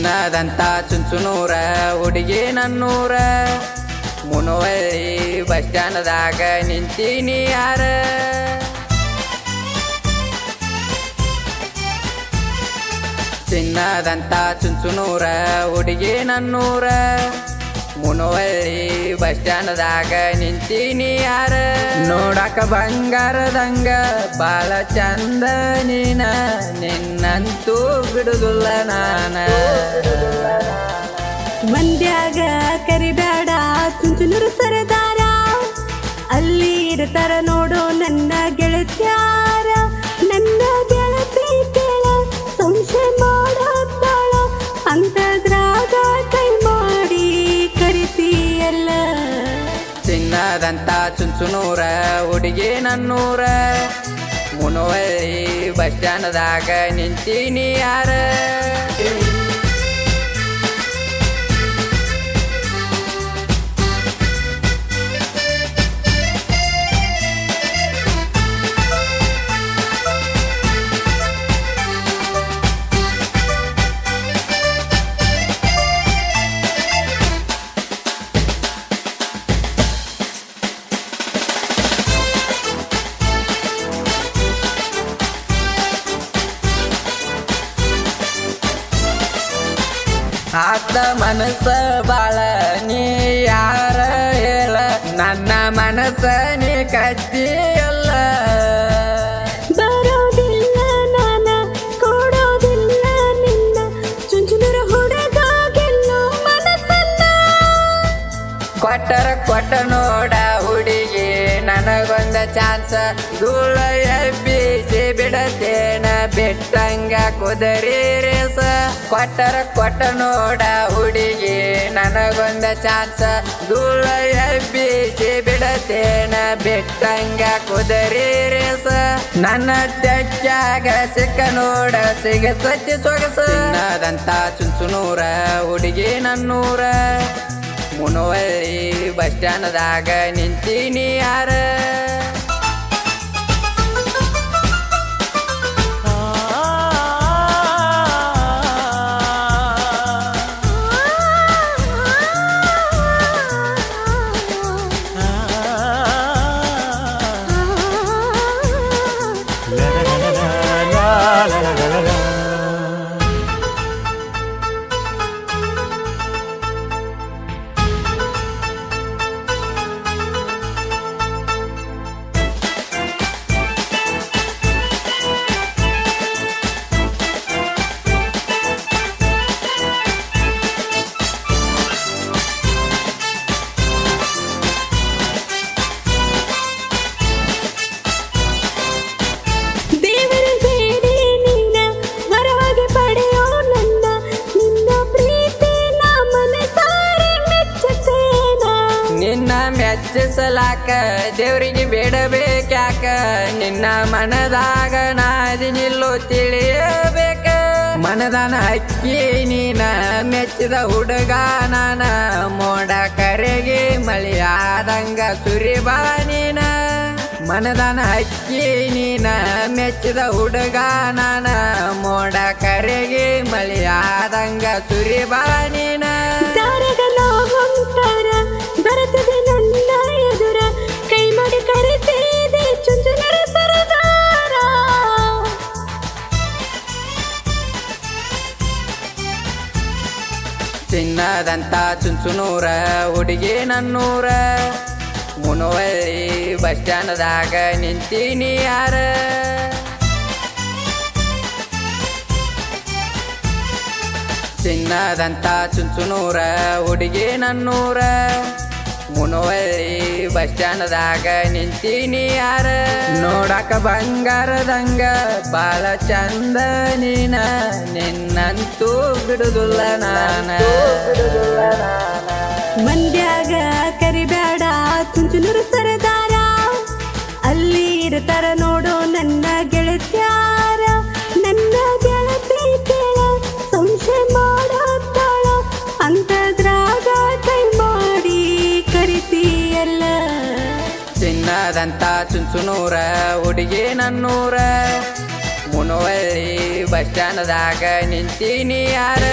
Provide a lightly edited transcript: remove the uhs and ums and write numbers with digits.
ಚಿನ್ನದಂತ ಚುಂಚುನೂರ ಹುಡುಗಿ ನನ್ನೂರ ಮುನವಳ್ಳಿ ಬಸ್ ಸ್ಟ್ಯಾಂಡ್ದಾಗ ನಿಂತೀನಿ ಯಾರ ಚಿನ್ನದಂತ ಚುಂಚುನೂರ ಹುಡುಗಿ ನನ್ನೂರ ಮುನವಳ್ಳಿ ಬಸ್ ಸ್ಟ್ಯಾಂಡ್ದಾಗ ನಿಂತೀನಿ ಯಾರ ನೋಡಕ ಬಂಗಾರದಂಗ ಬಾಳ ಚಂದ ನೀನ ನಿನ್ನಂತೂ ಬಿಡುದಿಲ್ಲ ನಾನ ಮಂದ್ಯಾಗ ಕರಿಬೇಡ ಚುಂಚುನೂರು ಸರದಾರ ಅಲ್ಲಿ ಇರ್ತಾರ ನೋಡು ನನ್ನ ಗೆಳತ್ಯಾರ ನನ್ನ ಗೆಳತಿ ಕೇಳ ಸಂಶಯ ಮಾಡೋತ್ತಾಳ ಅಂತದ್ರಾಗ ಕೈ ಮಾಡಿ ಕರಿತೀಯಲ್ಲ ಚಿನ್ನದಂತ ಚುಂಚುನೂರ ಹುಡುಗಿ ನನ್ನೂರ ಮುನವಳ್ಳಿ ಬಸ್ ಸ್ಟ್ಯಾಂಡ್ದಾಗ ನಿಂತೀನಿ ಯಾರ ಆತ ಮನಸ್ಸ ಬಾಳ ನೀ ಯಾರ ಹೇಳ ನನ್ನ ಮನಸ್ಸ ನೀ ಕತ್ತಿಯಲ್ಲ ಬರೋದಿಲ್ಲ ನಾನ ಕೊಡೋದಿಲ್ಲ ನಿನ್ನ ಚುಂಚುನೂರು ಹುಡುಗಾಗೆಲ್ಲೋ ಮನಸ್ಸನ್ನ ಕೊಟ್ಟ ನೋಡ ಹುಡುಗಿ ನನಗೊಂದ ಚಾನ್ಸ್ ಧೂಳ ಎಬ್ಬಿಸಿ ಬಿಡತೇನ ಬಿಟ್ಟಂಗ ಕುದರಿ ರೇಸ ಕೊಟ್ಟ ನೋಡ ಹುಡುಗಿ ನನಗೊಂದ ಚಾನ್ಸ್ ಧೂಳ ಎಬ್ಬಿಸಿ ಬಿಡತೇನ ಬಿಟ್ಟಂಗ ಕುದರಿ ರೇಸ ನನ್ನ ತೆಕ್ಕಾಗ ಸಿಕ್ಕ ನೋಡ ಸಿಗತತಿ ಸೊಗಸ ಚಿನ್ನದಂತ ಚುಂಚುನೂರ ಹುಡುಗಿ ನನ್ನೂರ ಮುನವಳ್ಳಿ ಬಸ್ ಸ್ಟ್ಯಾಂಡ್ದಾಗ ನಿಂತೀನಿ ಯಾರ ಮೆಚ್ಚಿಸಲಾಕ ದೇವ್ರಿಗೆ ಬೇಡಬೇಕ್ಯಾಕ ನಿನ್ನ ಮನದಾಗ ನಾದಿ ನಿಲ್ಲೋ ತಿಳಿಯಬೇಕ ಮನದಾನ ಅಕ್ಕಿ ನೀನ ಮೆಚ್ಚಿದ ಹುಡುಗ ನಾನ ಮೋಡ ಕರೆಗೆ ಮಳೆಯಾದಂಗ ಸುರಿಬಾ ನೀನ ಮನದಾನ ಅಕ್ಕಿ ನೀನ ಮೆಚ್ಚಿದ ಹುಡುಗ ನಾನ ಮೋಡ ಕರೆಗೆ ಮಳೆಯಾದಂಗ ಸುರಿಬಾ ನೀನ ಬರುತ್ತದೆ ನನ್ನ ಎದುರ ಕೈ ಮಾಡಿ ಕರೆತಿದೆ ಚುಂಚುನೂರು ಸರದಾರ ಚಿನ್ನದಂತ ಚುಂಚುನೂರ ಹುಡುಗಿ ನನ್ನೂರ ಮುನವಳ್ಳಿ ಬಸ್ ಸ್ಟ್ಯಾಂಡ್ದಾಗ ನಿಂತೀನಿ ಯಾರ ಚಿನ್ನದಂತ ಚುಂಚುನೂರ ಹುಡುಗಿ ನನ್ನೂರ ಮುನವಳ್ಳಿ ಬಸ್ ಸ್ಟ್ಯಾಂಡ್ದಾಗ ನಿಂತೀನಿ ಯಾರ ನೋಡಕ ಬಂಗಾರದಂಗ ಬಾಳ ಚಂದ ನೀನ ನಿನ್ನಂತೂ ಬಿಡುದಿಲ್ಲ ನಾನ ಮಂದ್ಯಾಗ ಕರಿಬೇಡ ಚುಂಚುನೂರು ಸರದಾರ ಅಲ್ಲಿ ಇರ್ತಾರ ನೋಡು ನನ್ನ ಗೆಳತ್ಯಾರ ನನ್ನ ಗೆಳತಿ ಕೇಳ ಸಂಶಯ ಮಾಡೋತ್ತಾಳ ಅಂತದ್ರಾಗ ಕೈ ಮಾಡಿ ಕರಿತೀಯಲ್ಲ ಚಿನ್ನದಂತ ಚುಂಚುನೂರ ಹುಡುಗಿ ನನ್ನೂರ ಮುನವಳ್ಳಿ ಬಸ್ ಸ್ಟ್ಯಾಂಡ್ದಾಗ ನಿಂತೀನಿ ಯಾರ